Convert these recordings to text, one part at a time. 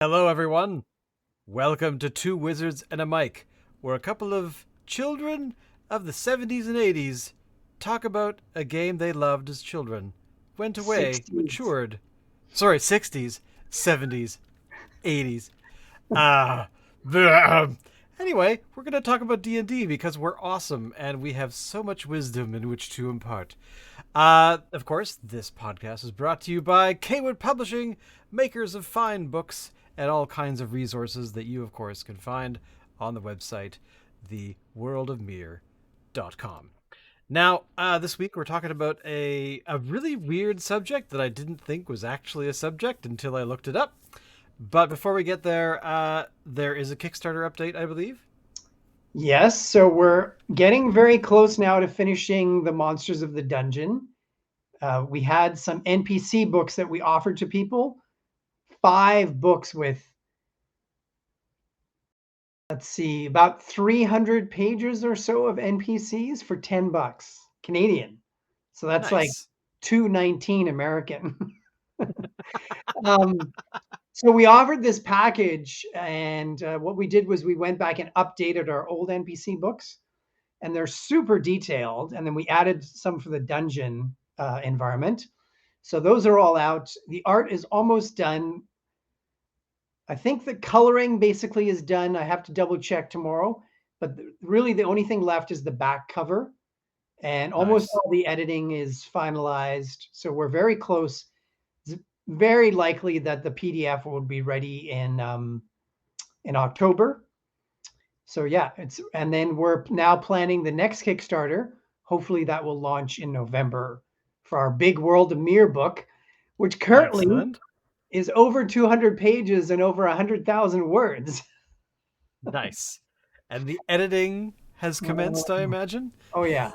Hello, everyone. Welcome to Two Wizards and a Mic, where a couple of children of the 70s and 80s talk about a game they loved as children, went away, 60s. matured. Sorry, 60s, 70s, 80s. Ah, bleh. Anyway, we're going to talk about D&D because we're awesome and we have so much wisdom in which to impart. Of course, this podcast is brought to you by Cawood Publishing, makers of fine books and all kinds of resources that you, of course, can find on the website, theworldofmere.com. Now, this week we're talking about a really weird subject that I didn't think was actually a subject until I looked it up. But before we get there, there is a Kickstarter update, I believe. Yes, so we're getting very close now to finishing the Monsters of the Dungeon. We had some NPC books that we offered to people. 5 books with, let's see, about 300 pages or so of NPCs for $10 Canadian. So that's like Nice. 219 American. um, So we offered this package, and what we did was we went back and updated our old NPC books, and they're super detailed. And then we added some for the dungeon environment. So those are all out. The art is almost done. I think the coloring basically is done. I have to double check tomorrow, but really the only thing left is the back cover, and almost Nice. all the editing is finalized. So we're very close. It's very likely that the PDF will be ready in October. So yeah, it's and then we're now planning the next Kickstarter. Hopefully that will launch in November for our Big World of Mir book, which currently Excellent. is over 200 pages and over 100,000 words. Nice. And the editing has commenced, I Oh, imagine? oh yeah,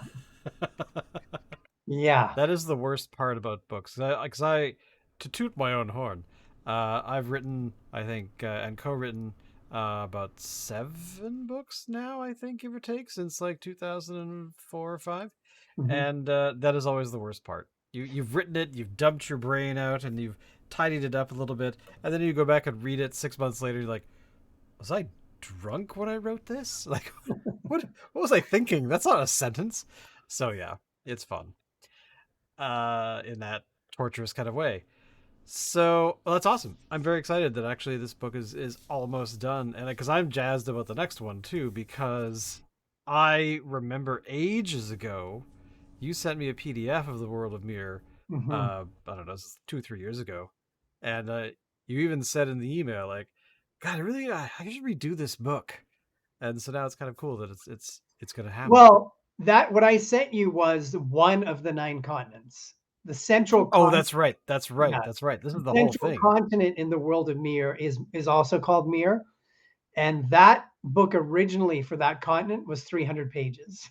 yeah. That is the worst part about books. To toot my own horn, I've written, I think, and co-written about 7 books now, I think, give or take, since like 2004 or 5. Mhm. And that is always the worst part. You've written it, you've dumped your brain out, and you've tidied it up a little bit, and then you go back and read it 6 months later. You're like, was I drunk when I wrote this? Like, what was I thinking? That's not a sentence. So yeah, it's fun in that torturous kind of way. So well, that's awesome. I'm very excited that actually this book is almost done, and because I'm jazzed about the next one too, because I remember ages ago you sent me a PDF of the World of Mirror. Mhm. I don't know, 2 3 years ago, and you even said in the email like, "God, I should redo this book." And so now it's kind of cool that it's going to happen. Well, that what I sent you was one of the 9 continents. The central Oh, con that's right. That's right. Yeah, That's right. This the is the whole central thing. continent in the world of Mir is also called Mir, and that book originally for that continent was 300 pages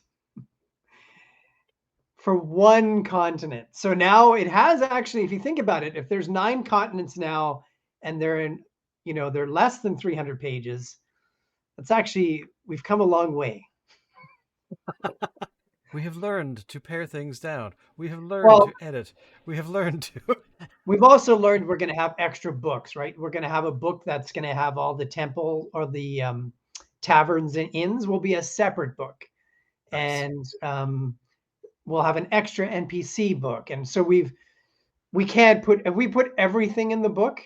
for one continent. So now it has actually, if you think about it, if there's 9 continents now and they're in, they're less than 300 pages, that's actually we've come a long way. We have learned to pare things down. We have learned Well, to edit. We have learned to. we've also learned we're going to have extra books, right? We're going to have a book that's going to have all the temple or the taverns and inns will be a separate book, Nice. and we'll have an extra NPC book. And so we can't put if we put everything in the book,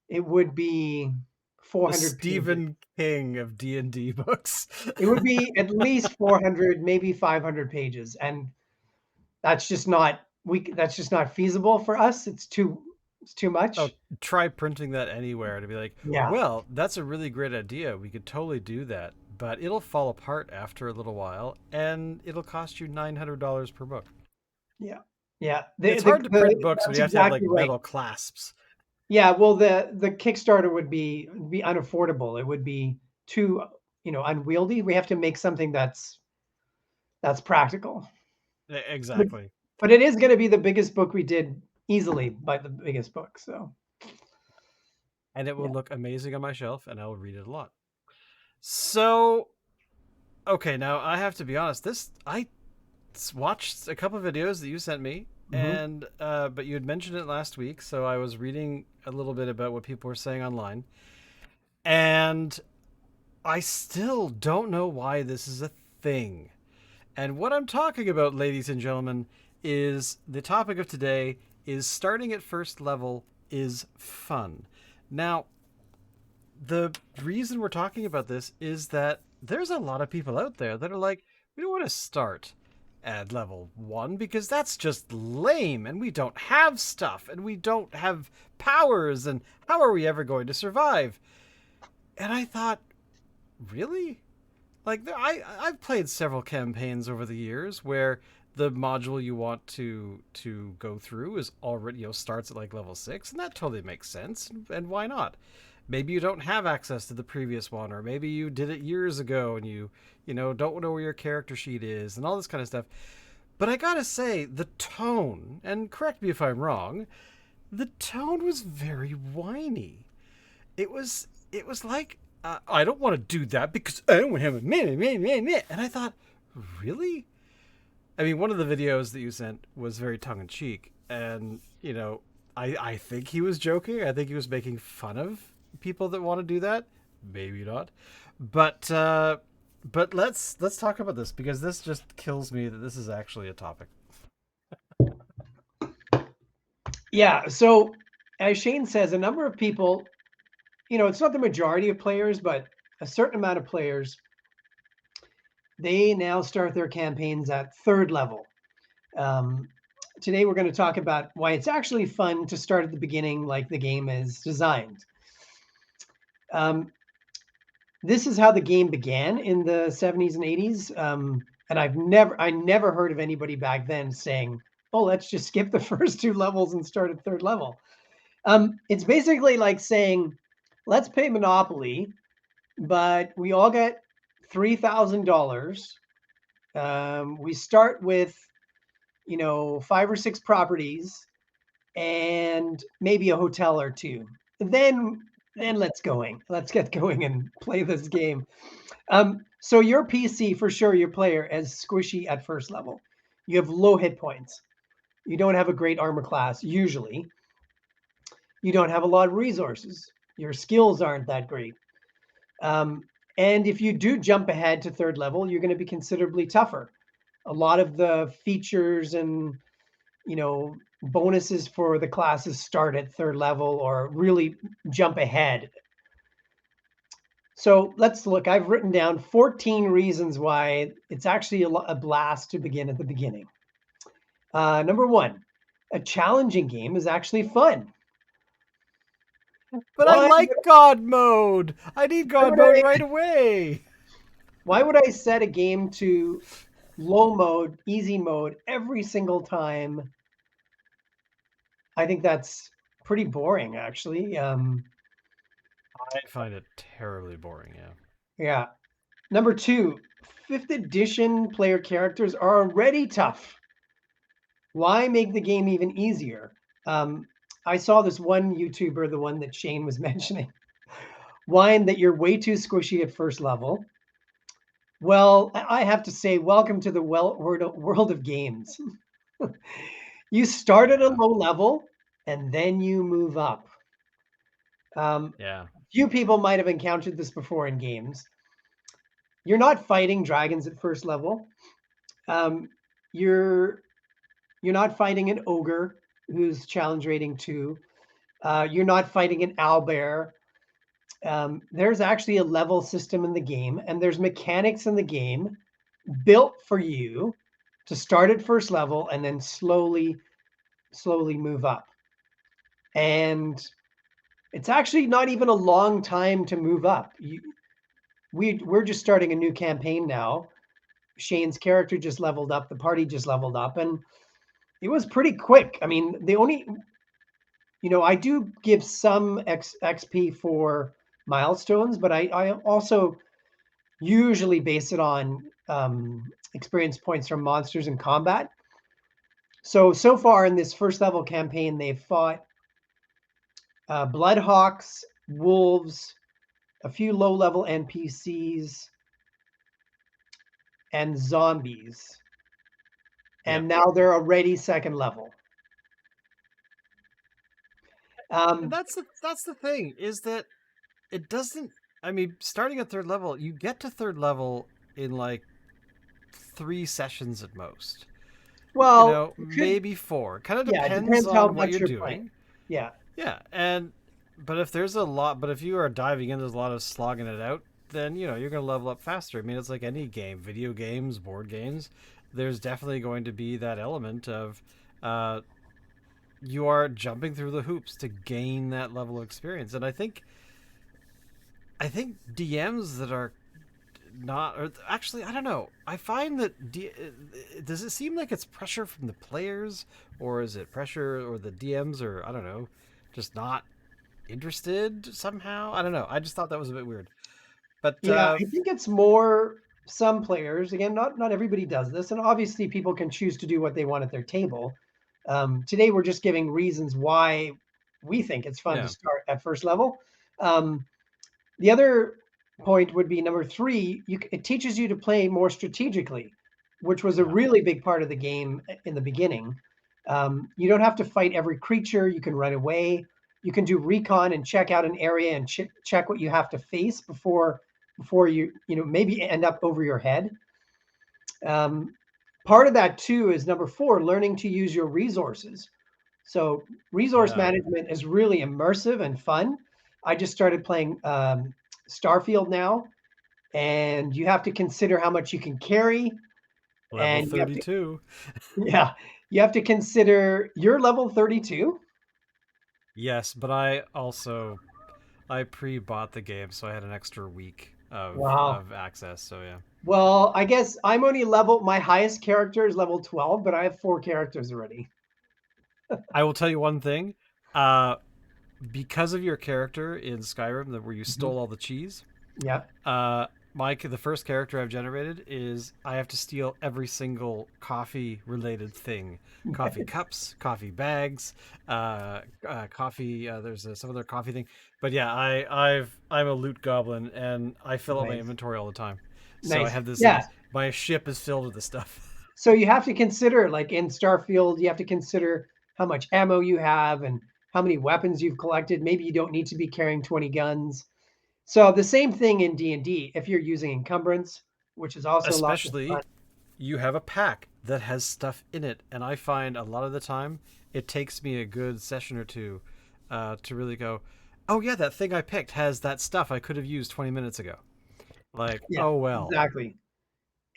it would be The 400 pages. Stephen King of D&D books. It would be at least 400, maybe 500 pages, and that's just not feasible for us. It's too Oh, much. try printing that anywhere to be like, Yeah, well, that's a really great idea. We could totally do that, but it'll fall apart after a little while, and it'll cost you $900 per book. yeah, yeah. It's hard to print books when That's you have to have like exactly right. metal clasps. Yeah, well, the Kickstarter would be unaffordable. It would be too, unwieldy. We have to make something that's practical. But Exactly. but it is going to be the biggest book we did easily by the biggest book. So And it will yeah. look amazing on my shelf, and I will read it a lot. So, okay, now I have to be honest. I watched a couple of videos that you sent me, Hmm. and but you had mentioned it last week, so I was reading a little bit about what people were saying online, and I still don't know why this is a thing. And what I'm talking about, ladies and gentlemen, is the topic of today is starting at first level is fun. Now, the reason we're talking about this is that there's a lot of people out there that are like, we don't want to start at level 1 because that's just lame and we don't have stuff and we don't have powers and how are we ever going to survive? And I thought, really? Like I've played several campaigns over the years where the module you want to go through is already, starts at like level 6, and that totally makes sense. And why not? Maybe you don't have access to the previous one, or maybe you did it years ago and you don't know where your character sheet is and all this kind of stuff. But I gotta say, the tone, and correct me if I'm wrong, the tone was very whiny. It was like, I don't want to do that because I don't want to have a minute. And I thought, really? I mean, one of the videos that you sent was very tongue in cheek, and I think he was joking. I think he was making fun of people that want to do that. Maybe not, but let's talk about this because this just kills me that this is actually a topic. Yeah. So, as Shane says, a number of people, it's not the majority of players, but a certain amount of players, they now start their campaigns at third level. Um, Today, we're going to talk about why it's actually fun to start at the beginning, like the game is designed. Um, this is how the game began in the 70s and 80s. And I never heard of anybody back then saying, "Oh, let's just skip the first two levels and start at third level." It's basically like saying, "Let's play Monopoly, but we all get $3,000. We start with, 5 or 6 properties and maybe a hotel or two. Then let's get going and play this game." So your PC, for sure, your player is squishy at first level. You have low hit points. You don't have a great armor class usually. You don't have a lot of resources. Your skills aren't that great. Um, and if you do jump ahead to third level, you're going to be considerably tougher. A lot of the features and bonuses for the classes start at third level or really jump ahead. So let's look. I've written down 14 reasons why it's actually a blast to begin at the beginning. Number one, a challenging game is actually fun. But I Why like God mode. I need why God would mode I right away. why would I set a game to low mode, easy mode every single time? I think that's pretty boring, actually. I find it terribly boring. Yeah. Yeah. Number two, fifth edition player characters are already tough. Why make the game even easier? Um, I saw this one YouTuber, the one that Shane was mentioning, whine that you're way too squishy at first level. Well, I have to say, welcome to the world of games. You start at a Yeah. low level and then you move up. Um, Yeah. Few people might have encountered this before in games. You're not fighting dragons at first level. Um, you're you're not fighting an ogre who's challenge rating 2. You're not fighting an owlbear. There's actually a level system in the game, and there's mechanics in the game built for you to start at first level and then slowly move up. And it's actually not even a long time to move up. We're just starting a new campaign now. Shane's character just leveled up, the party just leveled up, and it was pretty quick. I mean, the only, I do give some XP for milestones, but I also usually base it on experience points from monsters in combat. So far in this first level campaign, they've fought Bloodhawks, wolves, a few low level NPCs, and zombies. Yeah. And now they're already second level. And Um, that's the thing, is that it doesn't. I mean, starting at third level, you get to third level in like 3 sessions at most. well, it could, Maybe four. Kind of yeah, it depends depends how on what much you're you're playing. doing. Yeah, Yeah, and but if there's a lot, but if you are diving in, there's a lot of slogging it out. Then you're going to level up faster. I mean, it's like any game, video games, board games. There's definitely going to be that element of uh, you are jumping through the hoops to gain that level of experience. And I think DMs that are not, or actually, I don't know. I find that does it seem like it's pressure from the players, or is it pressure, or the DMs, or I don't know, just not interested somehow? I don't know. I just thought that was a bit weird. But yeah, I think it's more some players. Again, not everybody does this, and obviously people can choose to do what they want at their table. Today, we're just giving reasons why we think it's fun to yeah, start at first level. Um, The other point would be number three, it teaches you to play more strategically, which was a yeah, really big part of the game in the beginning. You don't have to fight every creature. You can run away. You can do recon and check out an area and check what you have to face before you maybe end up over your head. Um, Part of that too is number four, learning to use your resources. So resource yeah. management is really immersive and fun. I just started playing Starfield now, and you have to consider how much you can carry, Level and you have to 32. yeah, you have to consider your level 32. Yes, but I pre-bought the game, so I had an extra week of Wow. of access. So yeah, Well, I guess I'm only level. My highest character is level 12, but I have four characters already. I will tell you one thing. Uh, because of your character in Skyrim, that where you Mhm. stole all the cheese, Yeah. the first character I've generated is I have to steal every single coffee related thing: coffee cups, coffee bags, coffee. There's some other coffee thing, but yeah, I'm a loot goblin and I fill up my Nice. inventory all the time. So I Nice. have this Yeah. like my ship is filled with this stuff. So you have to consider, like in Starfield, you have to consider how much ammo you have and how many weapons you've collected. Maybe you don't need to be carrying 20 guns. So the same thing in D&D if you're using encumbrance, which is also lots of fun. Especially you have a pack that has stuff in it, and I find a lot of the time it takes me a good session or two to really go, oh yeah, that thing I picked has that stuff I could have used 20 minutes ago. Like, Yeah, oh well. exactly.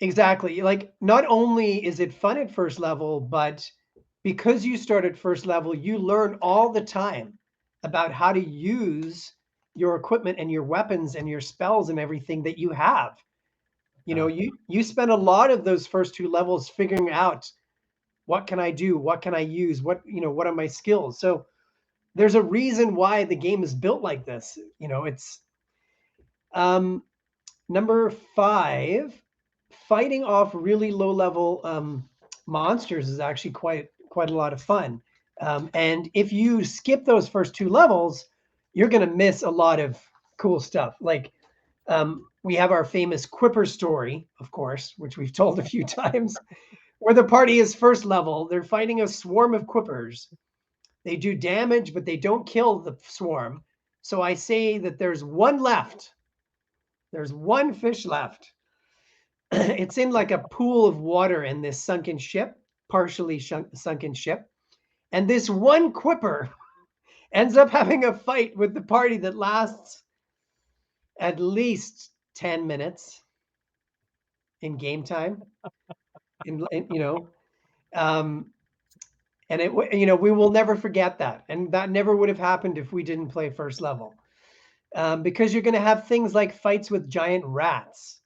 Exactly. Like not only is it fun at first level, but because you start at first level, you learn all the time about how to use your equipment and your weapons and your spells and everything that you have. Uh, You spend a lot of those first two levels figuring out what can I do, what can I use, what are my skills. So there's a reason why the game is built like this. It's um, number five, fighting off really low level monsters is actually quite a lot of fun. And if you skip those first two levels, you're going to miss a lot of cool stuff. Like we have our famous Quipper story, of course, which we've told a few times, where the party is first level. They're fighting a swarm of Quippers. They do damage, but they don't kill the swarm. So I say that there's one left. There's one fish left. It's in like a pool of water in this sunken ship, partially sunken ship. And this one Quipper ends up having a fight with the party that lasts at least 10 minutes in game time. Um, and we will never forget that. And that never would have happened if we didn't play first level. Because you're going to have things like fights with giant rats,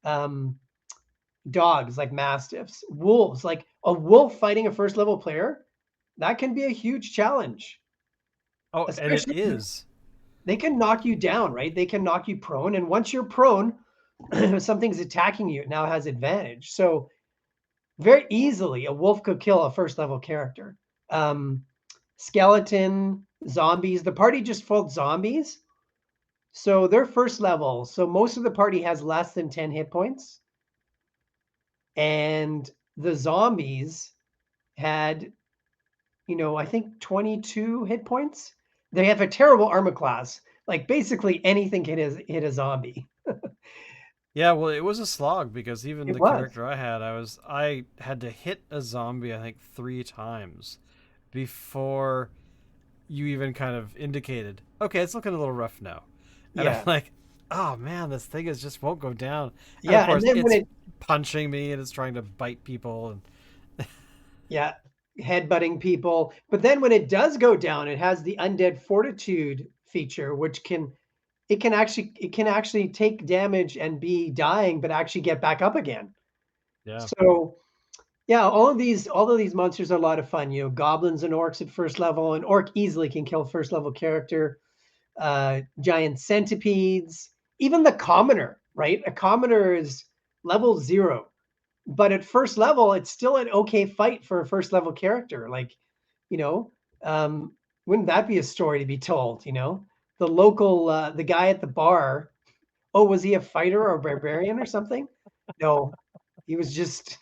um, dogs like mastiffs, wolves, like a wolf fighting a first level player. That can be a huge challenge, oh, and it especially is. they can knock you down, right? They can knock you prone. And once you're prone, something's attacking you, it now has advantage. So very easily, a wolf could kill a first level character. Um, Skeleton, zombies. The party just fought zombies. So they're first level. So most of the party has less than 10 hit points. And the zombies had, I think 22 hit points. They have a terrible armor class. Like basically anything can hit a zombie. Yeah, well, it was a slog because even It the was. character I had to hit a zombie I think 3 times before you even kind of indicated, okay, it's looking a little rough now. And I'm Yeah. like, oh man, this thing is just won't go down. And of Yeah. And course, then when it's it, punching me and it's trying to bite people. And yeah, headbutting people. But then when it does go down, it has the undead fortitude feature, which it can actually take damage and be dying, but actually get back up again. yeah, So yeah, all of these monsters are a lot of fun. Goblins and orcs at first level. An orc easily can kill first level character. Giant centipedes, even the commoner, right? A commoner is level 0, but at first level, it's still an okay fight for a first level character. Like, you know, um, wouldn't that be a story to be told? The guy at the bar. Oh, was he a fighter or a barbarian or something? No, he was just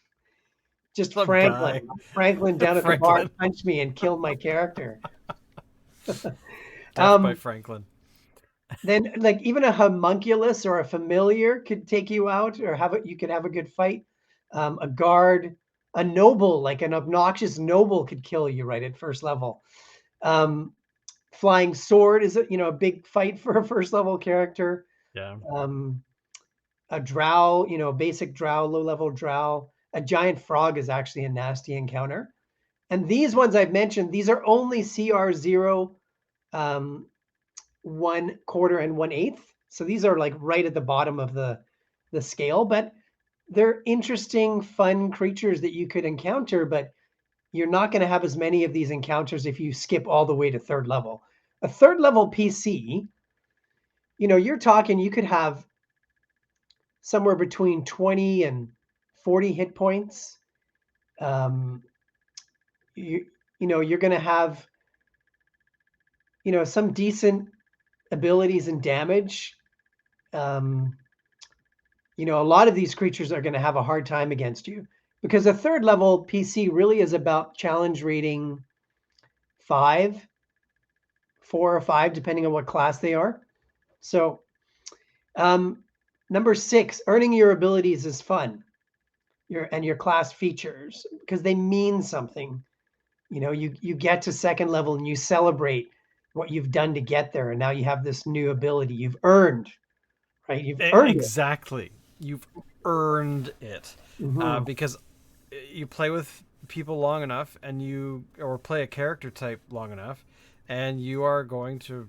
some Franklin. guy, Franklin down at the bar Franklin, punched me and killed my character. death by Um, Franklin. then, like even a homunculus or a familiar could take you out, or you could have a good fight. A guard, a noble, like an obnoxious noble, could kill you right at first level. Um, Flying sword is a big fight for a first level character. Yeah, Um, a drow, basic drow, low level drow. A giant frog is actually a nasty encounter. And these ones I've mentioned, these are only CR0, um, 1/4 and 1/8. So these are like right at the bottom of the scale, but they're interesting, fun creatures that you could encounter, but you're not going to have as many of these encounters if you skip all the way to third level. A third level PC, you're talking you could have somewhere between 20 and 40 hit points. Um, you you're going to have some decent abilities and damage. Um, a lot of these creatures are going to have a hard time against you because a third level PC really is about challenge rating 5, 4 or 5, depending on what class they are. So, um, number 6, earning your abilities is fun. Your class features because they mean something. You get to second level and you celebrate what you've done to get there, and now you have this new ability you've earned, right? You've earned it. Exactly. You've earned it Hmm. because you play with people long enough, or play a character type long enough, and you are going to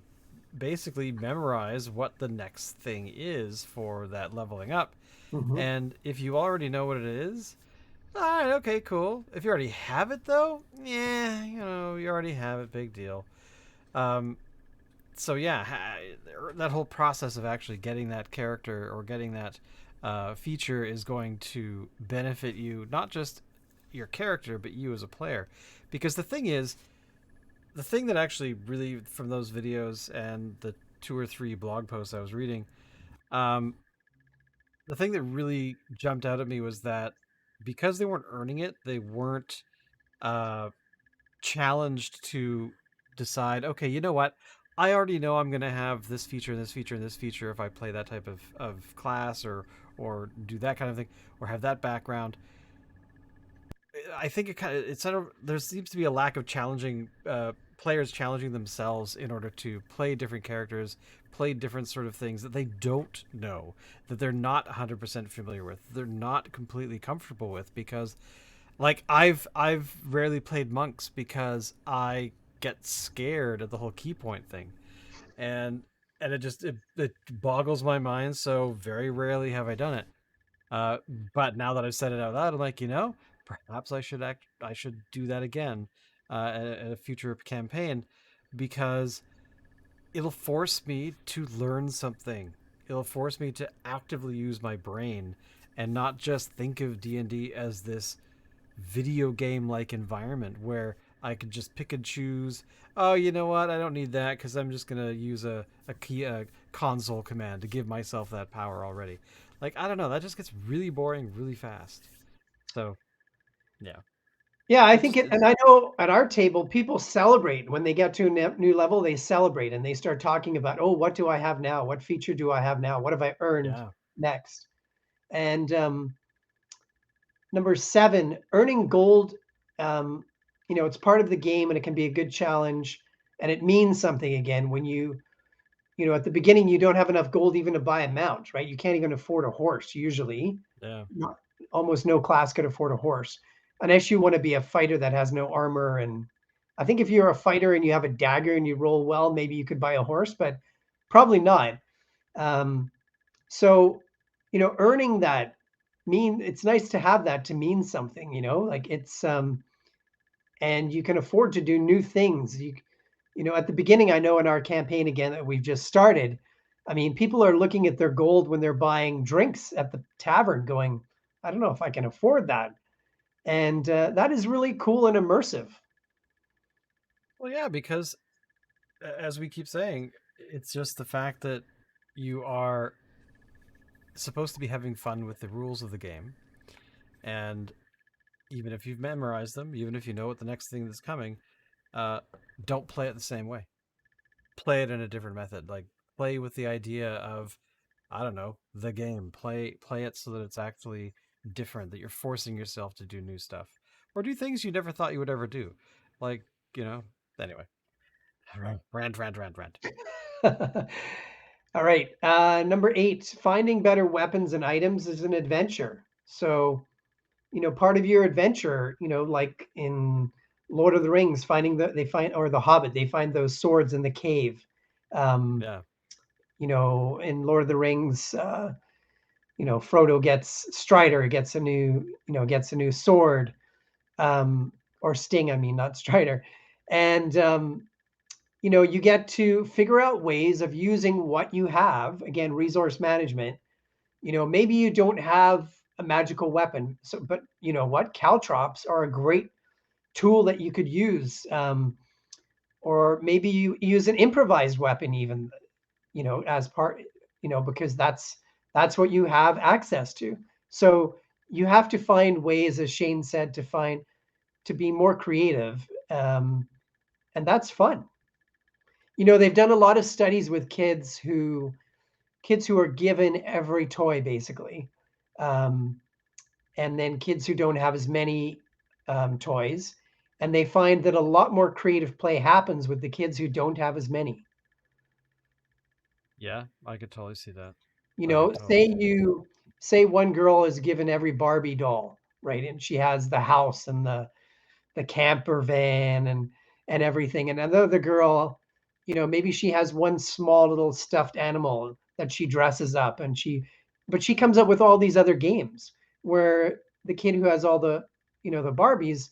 basically memorize what the next thing is for that leveling up. Hmm. And if you already know what it is, all right, okay, cool. If you already have it, though, yeah, you already have it. Big deal. Um, so yeah, that whole process of actually getting that character or getting that feature is going to benefit you, not just your character, but you as a player. Because the thing that actually really, from those videos and the 2 or 3 blog posts I was reading, um, the thing that really jumped out at me was that because they weren't earning it, they weren't uh, challenged to decide, okay, you know what? I already know I'm going to have this feature and this feature and this feature if I play that type of class or do that kind of thing or have that background. I think it's sort of, there seems to be a lack of challenging players challenging themselves in order to play different characters, play different sort of things that they don't know, that they're not 100% familiar with, they're not completely comfortable with because like I've rarely played monks because I get scared at the whole key point thing, and it boggles my mind. So very rarely have I done it. But now that I've said it out loud, I'm like, perhaps I should do that again at a future campaign because it'll force me to learn something. It'll force me to actively use my brain and not just think of D&D as this video game like environment where I could just pick and choose. Oh, you know what? I don't need that because I'm just gonna use a console command to give myself that power already. Like I don't know, that just gets really boring really fast. So yeah, Yeah, I think It's, it, and I know at our table, people celebrate when they get to a new level. They celebrate and they start talking about, oh, what do I have now? What feature do I have now? What have I earned yeah, next? And number 7, earning gold. Um, it's part of the game and it can be a good challenge, and it means something again when at the beginning you don't have enough gold even to buy a mount, right? You can't even afford a horse usually. yeah. Not, almost no class could afford a horse unless you want to be a fighter that has no armor. And I think if you're a fighter and you have a dagger and you roll well, maybe you could buy a horse, but probably not. Um, so, earning that it's nice to have that to mean something, like it's and you can afford to do new things. At the beginning, I know in our campaign again that we've just started, I mean, people are looking at their gold when they're buying drinks at the tavern, going, I don't know if I can afford that. And that is really cool and immersive. Well, yeah, because as we keep saying, it's just the fact that you are supposed to be having fun with the rules of the game, and even if you've memorized them, even if you know what the next thing that's coming, uh, don't play it the same way. Play it in a different method. Like play with the idea of, I don't know, the game. Play it so that it's actually different. That you're forcing yourself to do new stuff or do things you never thought you would ever do. Like you know. Anyway, rant. All right. Number 8, finding better weapons and items is an adventure. So, part of your adventure, like in Lord of the Rings, or The Hobbit, they find those swords in the cave. Um, Yeah, in Lord of the Rings, Frodo gets Strider gets a new sword, or Sting, I mean, not Strider. And you get to figure out ways of using what you have. Again, resource management. Maybe you don't have a magical weapon, but you know what? Caltrops are a great tool that you could use. Or maybe you use an improvised weapon, even, as part, because that's what you have access to. So you have to find ways, as Shane said, to be more creative, and that's fun. They've done a lot of studies with kids who are given every toy basically, um, and then kids who don't have as many toys, and they find that a lot more creative play happens with the kids who don't have as many. yeah. I could totally see that. You I could know, totally see that. say one girl is given every Barbie doll, right? And she has the house and the camper van and everything. And another girl, maybe she has one small little stuffed animal that she dresses up, but she comes up with all these other games where the kid who has all the Barbies,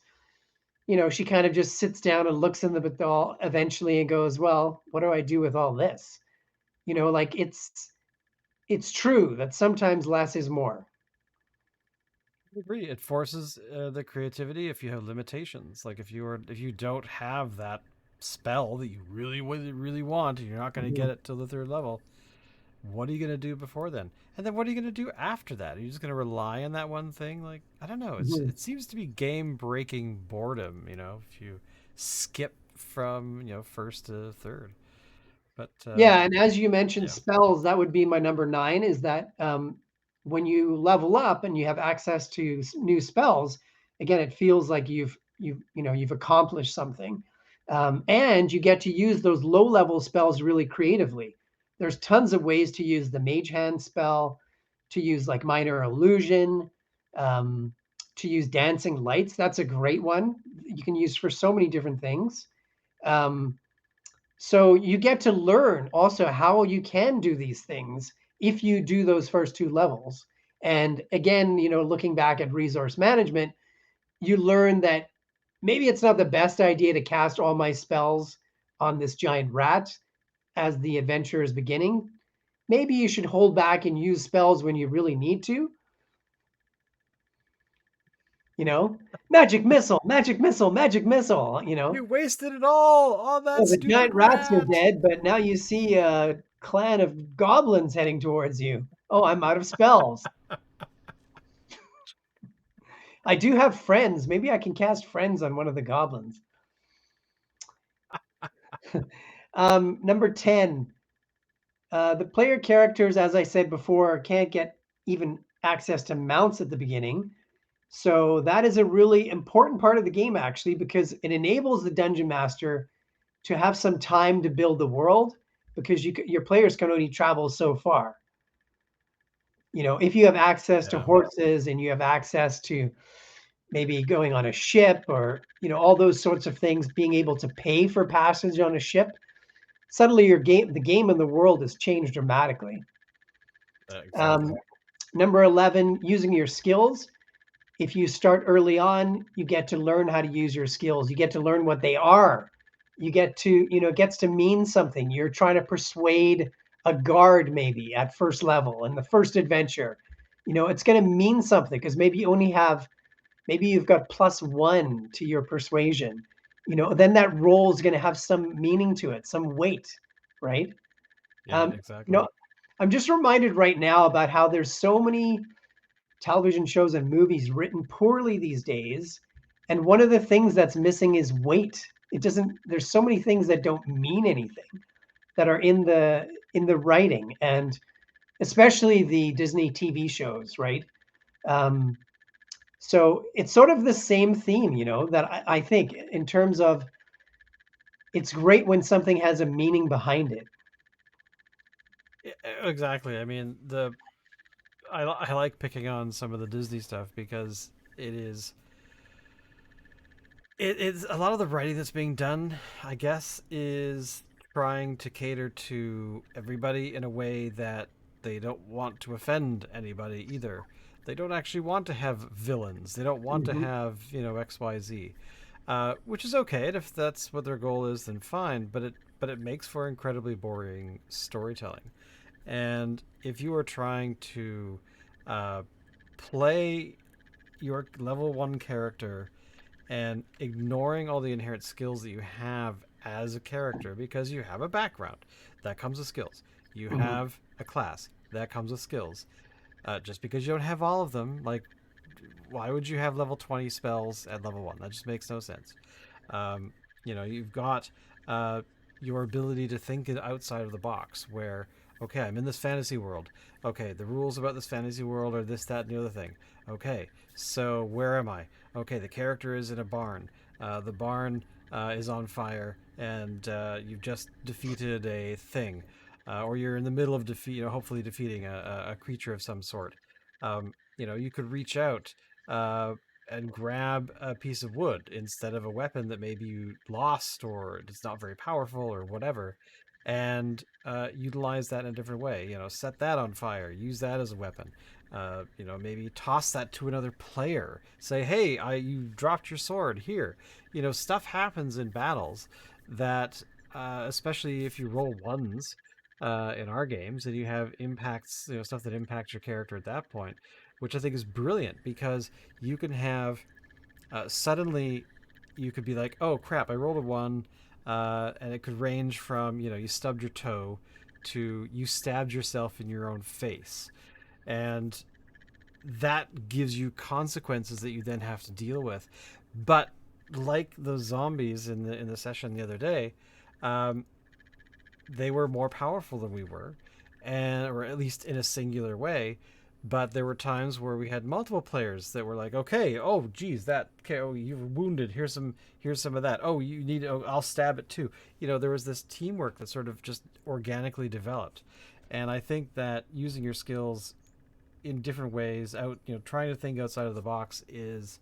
she kind of just sits down and looks in the doll eventually and goes, well, what do I do with all this? Like it's true that sometimes less is more. I agree. It forces the creativity if you have limitations. Like if you don't have that spell that you really want, and you're not going to get Mhm. it till the third level. What are you going to do before then? And then what are you going to do after that? Are you just going to rely on that one thing? Like I don't know. Mhm. It seems to be game breaking boredom. If you skip from first to third. But Yeah, and as you mentioned yeah, spells, that would be my number 9, is that, when you level up and you have access to new spells, again, it feels like you've accomplished something. And you get to use those low level spells really creatively. There's tons of ways to use the Mage Hand spell, to use like Minor Illusion, um, to use Dancing Lights. That's a great one. You can use for so many different things. Um, so you get to learn also how you can do these things if you do those first 2 levels. And again, looking back at resource management, you learn that maybe it's not the best idea to cast all my spells on this giant rat as the adventure is beginning. Maybe you should hold back and use spells when you really need to, you know? Magic missile, magic missile, magic missile, you wasted it all on that Oh, the stupid giant rats are rat. dead, but now you see a clan of goblins heading towards you. Oh, I'm out of spells. I do have friends. Maybe I can cast friends on one of the goblins. Number 10, the player characters, as I said before, can't get even access to mounts at the beginning. So that is a really important part of the game, actually, because it enables the dungeon master to have some time to build the world, because your players can only travel so far. If you have access to Yeah. horses and you have access to maybe going on a ship, or all those sorts of things, being able to pay for passage on a ship, suddenly the game and the world has changed dramatically. Exactly. Um, Number 11, using your skills. If you start early on, you get to learn how to use your skills. You get to learn what they are. You get to, it gets to mean something. You're trying to persuade a guard maybe at first level in the first adventure. It's going to mean something, because maybe you've got +1 to your persuasion. Then that roll is going to have some meaning to it, some weight, right? Yeah, Um, you exactly. know, I'm just reminded right now about how there's so many television shows and movies written poorly these days. And one of the things that's missing is weight. There's so many things that don't mean anything that are in the writing, and especially the Disney TV shows, right? Um, so it's sort of the same theme, that I think, in terms of, it's great when something has a meaning behind it. Exactly. I mean, I like picking on some of the Disney stuff because it is it's a lot of the writing that's being done, I guess, is trying to cater to everybody in a way that they don't want to offend anybody either. They don't actually want to have villains. They don't want to Mhm. have, XYZ. Which is okay. And if that's what their goal is, then fine. But it makes for incredibly boring storytelling. And if you are trying to uh, play your level 1 character and ignoring all the inherent skills that you have as a character, because you have a background that comes with skills, you Mhm. have a class that comes with skills. Just because you don't have all of them, like, why would you have level 20 spells at level 1? That just makes no sense. um, you've got uh, your ability to think outside of the box, where, okay, I'm in this fantasy world. Okay, the rules about this fantasy world are this, that, and the other thing. Okay, so where am I? Okay, the character is in a barn. The barn is on fire, and you've just defeated a thing. Or you're in the middle of hopefully defeating a creature of some sort. You could reach out uh, and grab a piece of wood instead of a weapon that maybe you lost or it's not very powerful or whatever, and utilize that in a different way. Set that on fire, use that as a weapon. Maybe toss that to another player. Say, hey, you dropped your sword here. Stuff happens in battles that, especially if you roll ones in our games, and you have impacts, stuff that impacts your character at that point, which I think is brilliant because you can have suddenly you could be like, oh crap, I rolled a one, and it could range from you stubbed your toe to you stabbed yourself in your own face, and that gives you consequences that you then have to deal with. But like those zombies in the session the other day, um, they were more powerful than we were, and or at least in a singular way. But there were times where we had multiple players that were like, okay, oh geez, that okay, oh you were wounded. Here's some of that. Oh, you need. Oh, I'll stab it too. There was this teamwork that sort of just organically developed, and I think that using your skills in different ways, trying to think outside of the box, is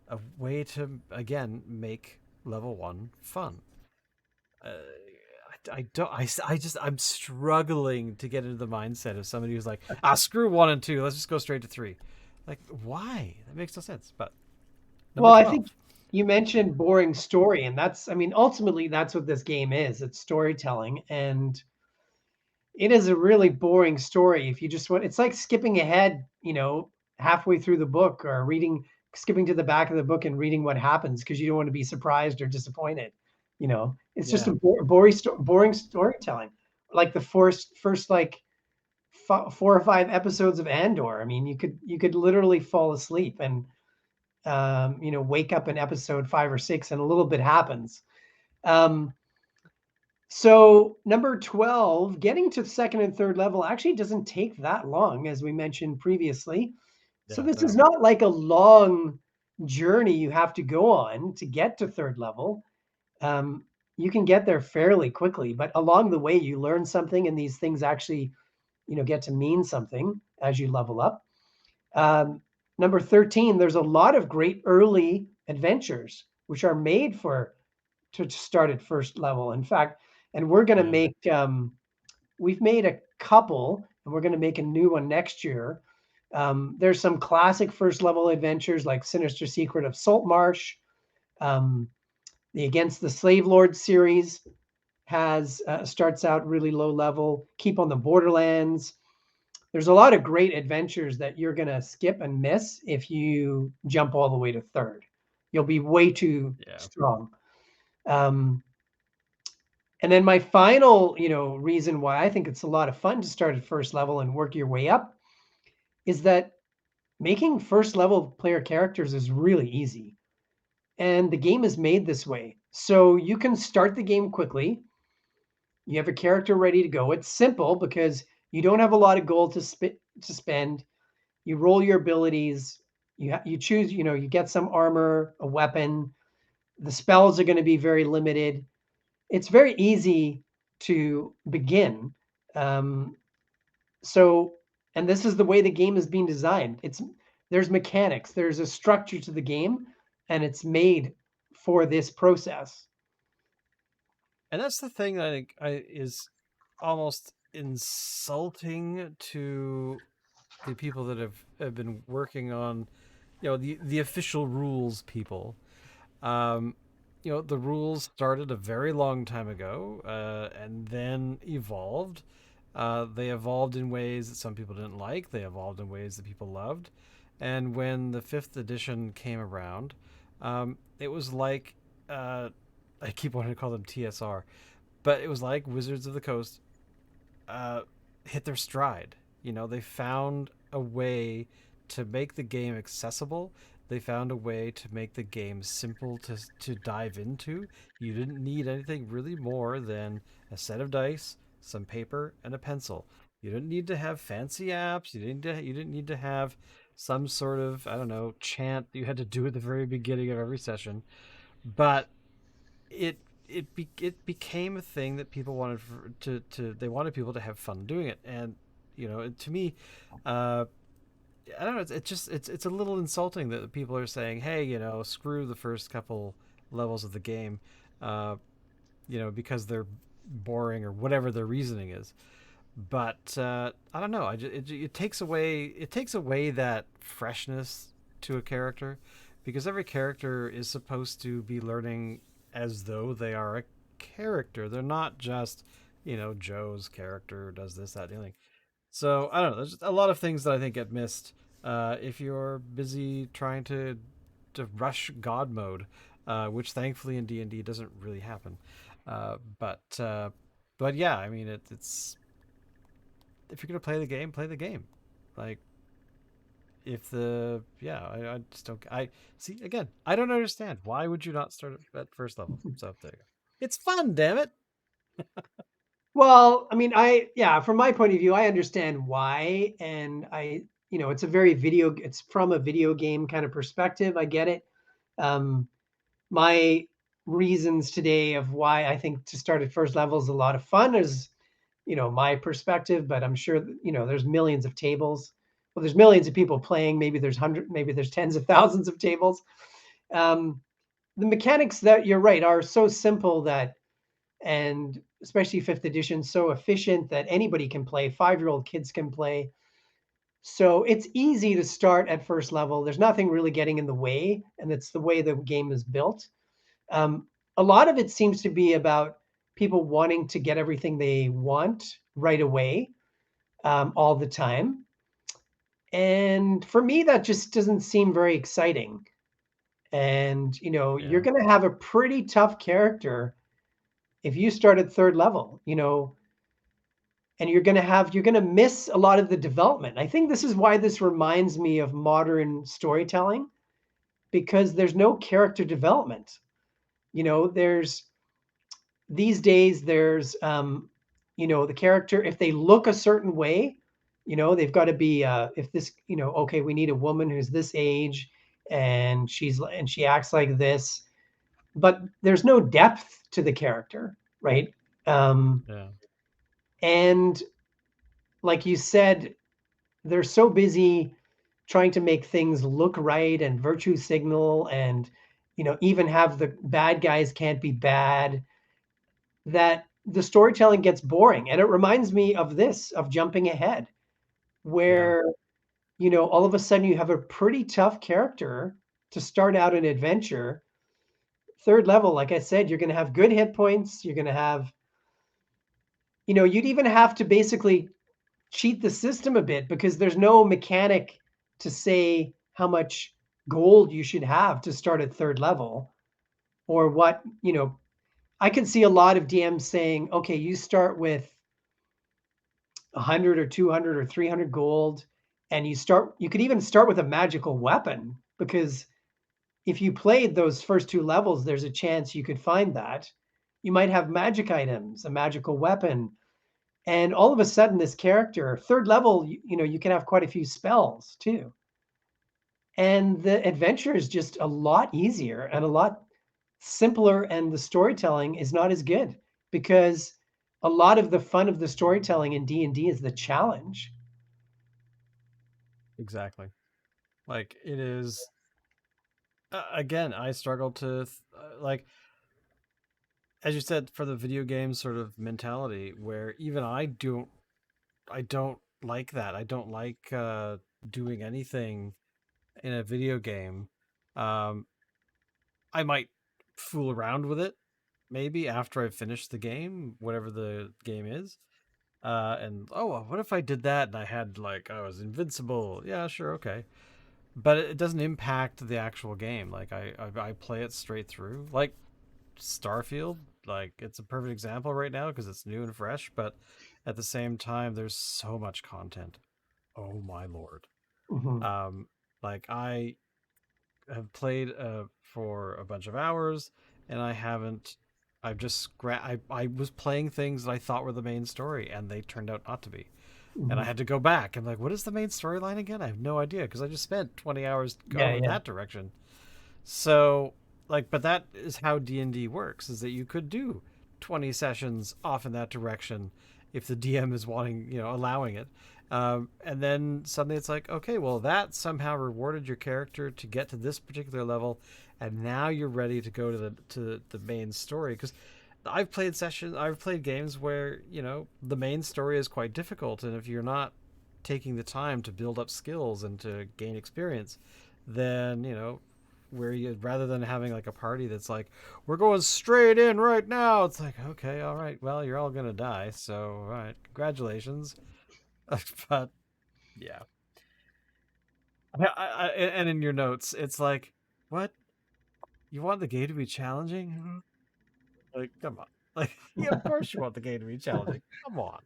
a way to again make level 1 fun. uh, I don't. I'm struggling to get into the mindset of somebody who's like, screw 1 and 2. Let's just go straight to 3. Like, why? That makes no sense. But number Well, I think 12. you mentioned boring story, and ultimately that's what this game is. It's storytelling, and it is a really boring story if you just want. It's like skipping ahead, halfway through the book, or skipping to the back of the book and reading what happens because you don't want to be surprised or disappointed. It's just Yeah. a boring storytelling, like the first like 4 or 5 episodes of Andor. I mean, you could literally fall asleep, and wake up in episode 5 or 6 and a little bit happens. Um, so number 12, getting to second and third level actually doesn't take that long, as we mentioned previously. So Yeah, this is no. not like a long journey you have to go on to get to third level. Um, you can get there fairly quickly, but along the way you learn something, and these things actually, get to mean something as you level up. Um, Number 13, there's a lot of great early adventures which are made for to start at first level. In fact, and we're going to Yeah. make we've made a couple, and we're going to make a new one next year. There's some classic first level adventures like Sinister Secret of Saltmarsh. Um, the Against the Slave Lord series has starts out really low level. Keep on the Borderlands. There's a lot of great adventures that you're going to skip and miss if you jump all the way to third. You'll be way too Yeah. strong. Um, and then my final, reason why I think it's a lot of fun to start at first level and work your way up is that making first level player characters is really easy. And the game is made this way. So you can start the game quickly. You have a character ready to go. It's simple because you don't have a lot of gold to spend. You roll your abilities. You choose. You get some armor, a weapon. The spells are going to be very limited. It's very easy to begin. Um, so, and this is the way the game is being designed. There's mechanics. There's a structure to the game, and it's made for this process. And that's the thing that I think is almost insulting to the people that have been working on, the official rules people. Um, the rules started a very long time ago, and then evolved. They evolved in ways that some people didn't like. They evolved in ways that people loved. And when the fifth edition came around, it was like, I keep wanting to call them TSR, but it was like Wizards of the Coast uh, hit their stride. They found a way to make the game accessible. They found a way to make the game simple to dive into. You didn't need anything really more than a set of dice, some paper, and a pencil. You didn't need to have fancy apps. You didn't need to have some sort of, I don't know, chant you had to do at the very beginning of every session. But it it became a thing that people wanted to they wanted people to have fun doing it. And to me, uh I don't know, it's a little insulting that people are saying, hey, screw the first couple levels of the game, uh because they're boring or whatever their reasoning is. But I don't know, it takes away that freshness to a character, because every character is supposed to be learning as though they are a character. They're not just, Joe's character does this, that, and the other thing. So I don't know. There's just a lot of things that I think get missed if you're busy trying to rush God mode, which thankfully in D&D doesn't really happen. But yeah, I mean it's if you're gonna play the game, play the game. Like, if the yeah, I just don't. I see again. I don't understand. Why would you not start at first level? So there you go. It's fun, damn it. Well, I mean, yeah, from my point of view, I understand why, and it's from a video game kind of perspective. I get it. Um, my reasons today of why I think to start at first level is a lot of fun is, my perspective, but I'm sure that, there's millions of tables. Well, there's millions of people playing. Maybe there's tens of thousands of tables. Um, the mechanics that you're right are so simple that, and especially fifth edition, so efficient that anybody can play. 5-year-old kids can play. So it's easy to start at first level. There's nothing really getting in the way, and it's the way the game is built. Um, a lot of it seems to be about people wanting to get everything they want right away, all the time. And for me, that just doesn't seem very exciting. And, you're Yeah, going to have a pretty tough character if you start at third level, and you're going to miss a lot of the development. I think this is why this reminds me of modern storytelling, because there's no character development. There's these days there's the character, if they look a certain way, they've got to be if this, okay, we need a woman who's this age and she acts like this, but there's no depth to the character, right? um Yeah. and like you said, they're so busy trying to make things look right and virtue signal, and even have the bad guys can't be bad, that the storytelling gets boring. And it reminds me of this, of Jumping Ahead, Yeah. where all of a sudden you have a pretty tough character to start out an adventure. Third level, like I said, you're going to have good hit points, you're going to have, you'd even have to basically cheat the system a bit, because there's no mechanic to say how much gold you should have to start at third level, or what, I can see a lot of DMs saying, okay, you start with 100 or 200 or 300 gold, and you could even start with a magical weapon, because if you played those first two levels, there's a chance you could find that. You might have magic items, a magical weapon, and all of a sudden this character, third level, you can have quite a few spells too. And the adventure is just a lot easier and a lot simpler, and the storytelling is not as good, because a lot of the fun of the storytelling in D&D is the challenge. Exactly. Like it is. Again, I struggle to like, as you said, for the video game sort of mentality, where even I don't like that. I don't like doing anything in a video game. Um, I might fool around with it maybe after I've finished the game, whatever the game is. And oh, well, what if I did that and I had like I was invincible? Yeah, sure, okay. But it doesn't impact the actual game. Like I play it straight through. Like Starfield, like it's a perfect example right now because it's new and fresh. But at the same time, there's so much content. Oh my lord. Mhm. Um, like I have played for a bunch of hours, and I haven't. I've just I was playing things that I thought were the main story, and they turned out not to be. And I Mhm. had to go back and like, what is the main storyline again? I have no idea because I just spent 20 hours Yeah, going yeah. that direction. So like, but that is how D&D works: is that you could do 20 sessions off in that direction if the DM is wanting, allowing it. And then suddenly it's like, okay, well, that somehow rewarded your character to get to this particular level, and now you're ready to go to the main story. Because I've played games where the main story is quite difficult, and if you're not taking the time to build up skills and to gain experience, then where you, rather than having like a party that's like, we're going straight in right now, it's like, okay, all right, well, you're all gonna die, so all right, congratulations. But yeah, and in your notes it's like, what, you want the game to be challenging? Like, come on. Like, yeah, of course you want the game to be challenging, come on.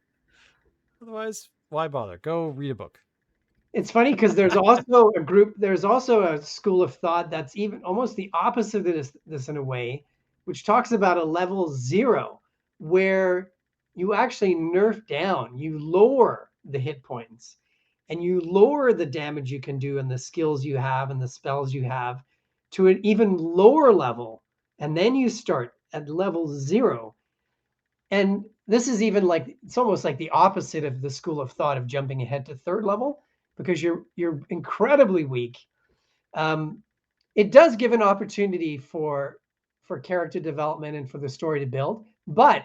Otherwise, why bother? Go read a book. It's funny because there's also a school of thought that's even almost the opposite of this in a way, which talks about a level zero, where you actually nerf down, you lower the hit points, and you lower the damage you can do and the skills you have and the spells you have to an even lower level. And then you start at level zero. And this is even like, it's almost like the opposite of the school of thought of jumping ahead to third level, because you're incredibly weak. Um, it does give an opportunity for character development and for the story to build, but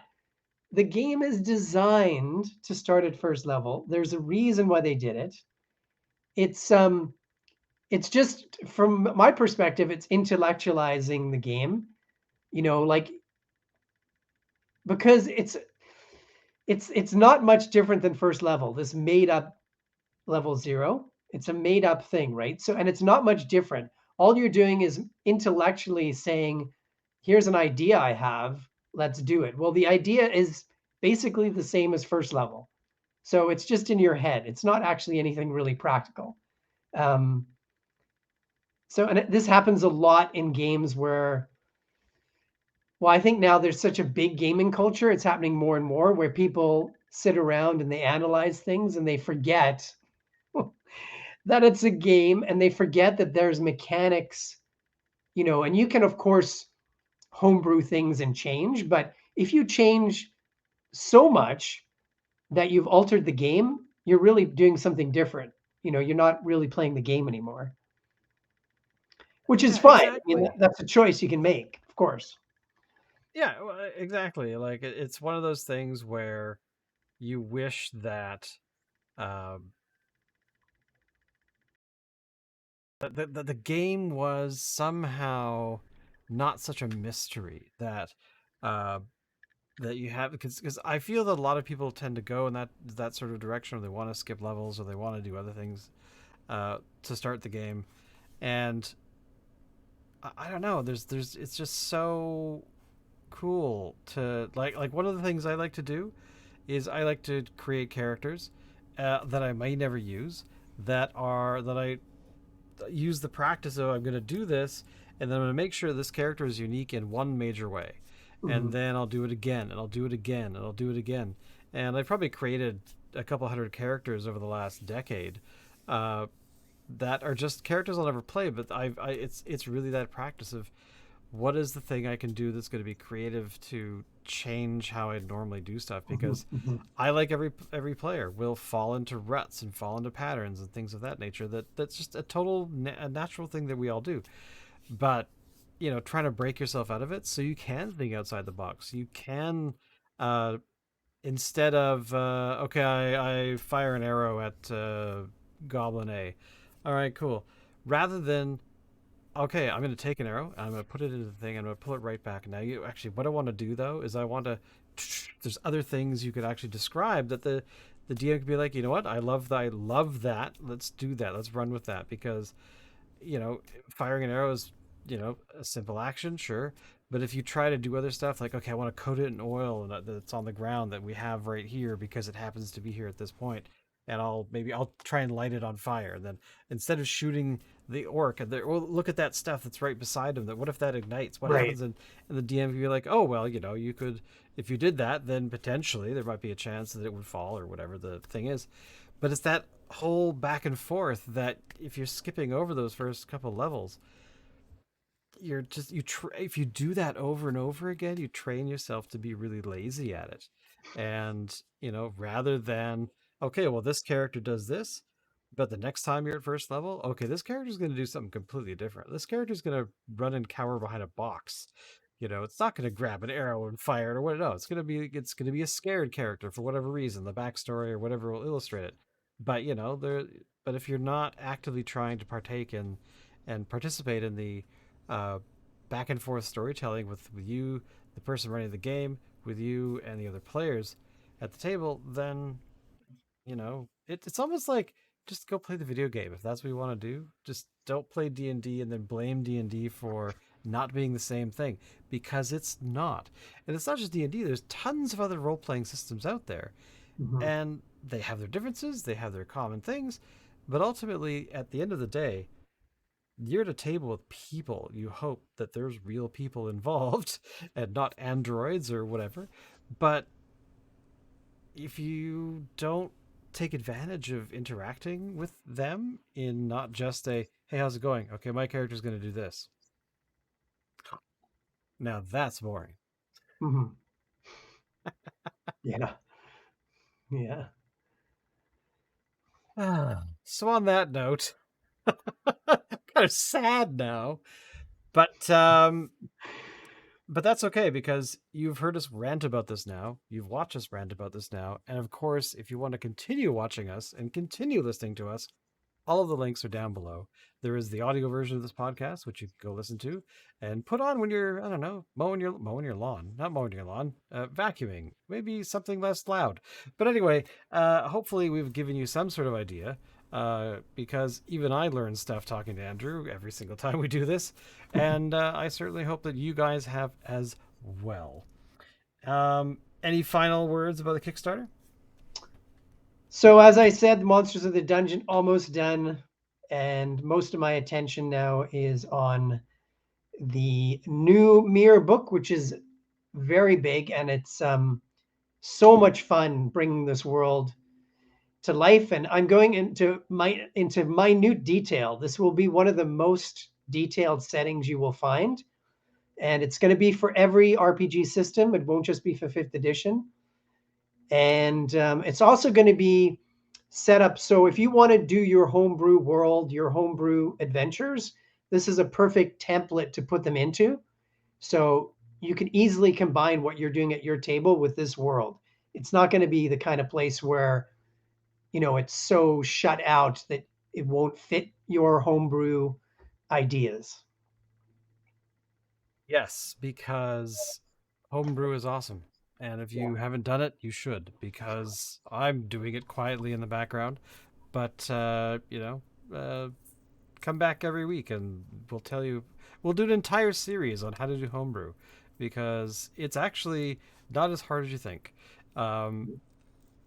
the game is designed to start at first level. There's a reason why they did it. It's um it's just, from my perspective, it's intellectualizing the game, like, because it's not much different than first level. This made up level zero. It's a made up thing, right? So, and it's not much different. All you're doing is intellectually saying, here's an idea I have, let's do it. Well, the idea is basically the same as first level. So it's just in your head. It's not actually anything really practical. Um, So, and this happens a lot in games where, well, I think now there's such a big gaming culture. It's happening more and more where people sit around and they analyze things and they forget that it's a game and they forget that there's mechanics, and you can, of course, homebrew things and change, but if you change so much that you've altered the game, you're really doing something different. You're not really playing the game anymore, which is Yeah, fine. I mean, exactly. that's a choice you can make, of course. Yeah, well, exactly. Like it's one of those things where you wish that um, the game was somehow not such a mystery uh, that you have, because I feel that a lot of people tend to go in that sort of direction, or they want to skip levels, or they want to do other things to start the game, and I don't know. There's it's just so cool to like one of the things I like to do is I like to create characters that I might never use that I use the practice of I'm going to do this, and then I'm going to make sure this character is unique in one major way, and Mhm. then I'll do it again, and I'll do it again, and I'll do it again, and I've probably created a couple hundred characters over the last decade. Uh, that are just characters I'll never play, but it's really that practice of what is the thing I can do that's going to be creative to change how I normally do stuff, Mhm. because Mhm. I, like every player, will fall into ruts and fall into patterns and things of that nature. That's just a a natural thing that we all do. But trying to break yourself out of it so you can think outside the box. You can uh, instead of okay, I fire an arrow at Goblin A. All right, cool. Rather than okay, I'm going to take an arrow, I'm going to put it into the thing, I'm going to pull it right back. Now, you actually, what I want to do though is I want to. There's other things you could actually describe that the DM could be like, you know what, I love that. Let's do that. Let's run with that, because firing an arrow is a simple action, sure. But if you try to do other stuff like, okay, I want to coat it in oil and that's on the ground that we have right here because it happens to be here at this point, and I'll try and light it on fire. And then instead of shooting the orc, and well, look at that stuff that's right beside him. That what if that ignites? What Right. happens? And the DM can be like, oh well, you could, if you did that, then potentially there might be a chance that it would fall or whatever the thing is. But it's that whole back and forth that if you're skipping over those first couple levels, you're just if you do that over and over again, you train yourself to be really lazy at it. And rather than, okay, well, this character does this, but the next time you're at first level, okay, this character is going to do something completely different. This character is going to run and cower behind a box. It's not going to grab an arrow and fire it or what. No, it's going to be a scared character for whatever reason, the backstory or whatever will illustrate it. But there, but if you're not actively trying to partake in and participate in the uh, back and forth storytelling with you, the person running the game, with you and the other players at the table, then it's almost like just go play the video game if that's what you want to do. Just don't play D&D and then blame D&D for not being the same thing, because it's not. And it's not just D&D. There's tons of other role-playing systems out there, Mhm. and they have their differences, they have their common things, but ultimately at the end of the day, you're at a table with people. You hope that there's real people involved and not androids or whatever. But if you don't take advantage of interacting with them in not just a, hey, how's it going? Okay, my character's going to do this. Now that's boring. Mhm. Yeah. Yeah. So on that note, I'm kind of sad now, but that's okay, because you've heard us rant about this now. You've watched us rant about this now. And of course, if you want to continue watching us and continue listening to us, all of the links are down below. There is the audio version of this podcast, which you can go listen to and put on when you're, I don't know, mowing your lawn, not mowing your lawn, vacuuming, maybe something less loud. But anyway, hopefully we've given you some sort of idea. Because even I learn stuff talking to Andrew every single time we do this, and I certainly hope that you guys have as well. Any final words about the Kickstarter? So as I said, the Monsters of the Dungeon almost done. and most of my attention now is on the new Mirror book, which is very big, and it's so much fun bringing this world to life. And I'm going into minute detail. This will be one of the most detailed settings you will find, and it's going to be for every RPG system. It won't just be for fifth edition, and it's also going to be set up so if you want to do your homebrew world, your homebrew adventures, this is a perfect template to put them into. So you can easily combine what you're doing at your table with this world. It's not going to be the kind of place where, it's so shut out that it won't fit your homebrew ideas. Yes, because homebrew is awesome. And if Yeah. you haven't done it, you should, because I'm doing it quietly in the background. But, come back every week and we'll do an entire series on how to do homebrew, because it's actually not as hard as you think. Um,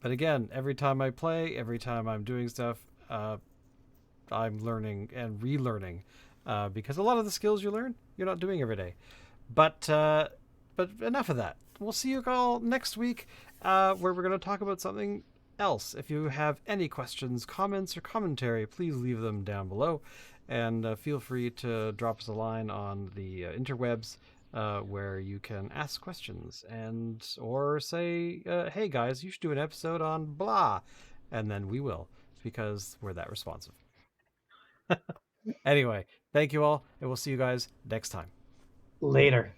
but again, every time I play, every time I'm doing stuff, I'm learning and relearning, because a lot of the skills you learn, you're not doing every day. But enough of that. We'll see you all next week, where we're going to talk about something else. If you have any questions, comments, or commentary, please leave them down below, and feel free to drop us a line on the interwebs, where you can ask questions and or say, "Hey guys, you should do an episode on blah," and then we will, because we're that responsive. Anyway, thank you all, and we'll see you guys next time. Later.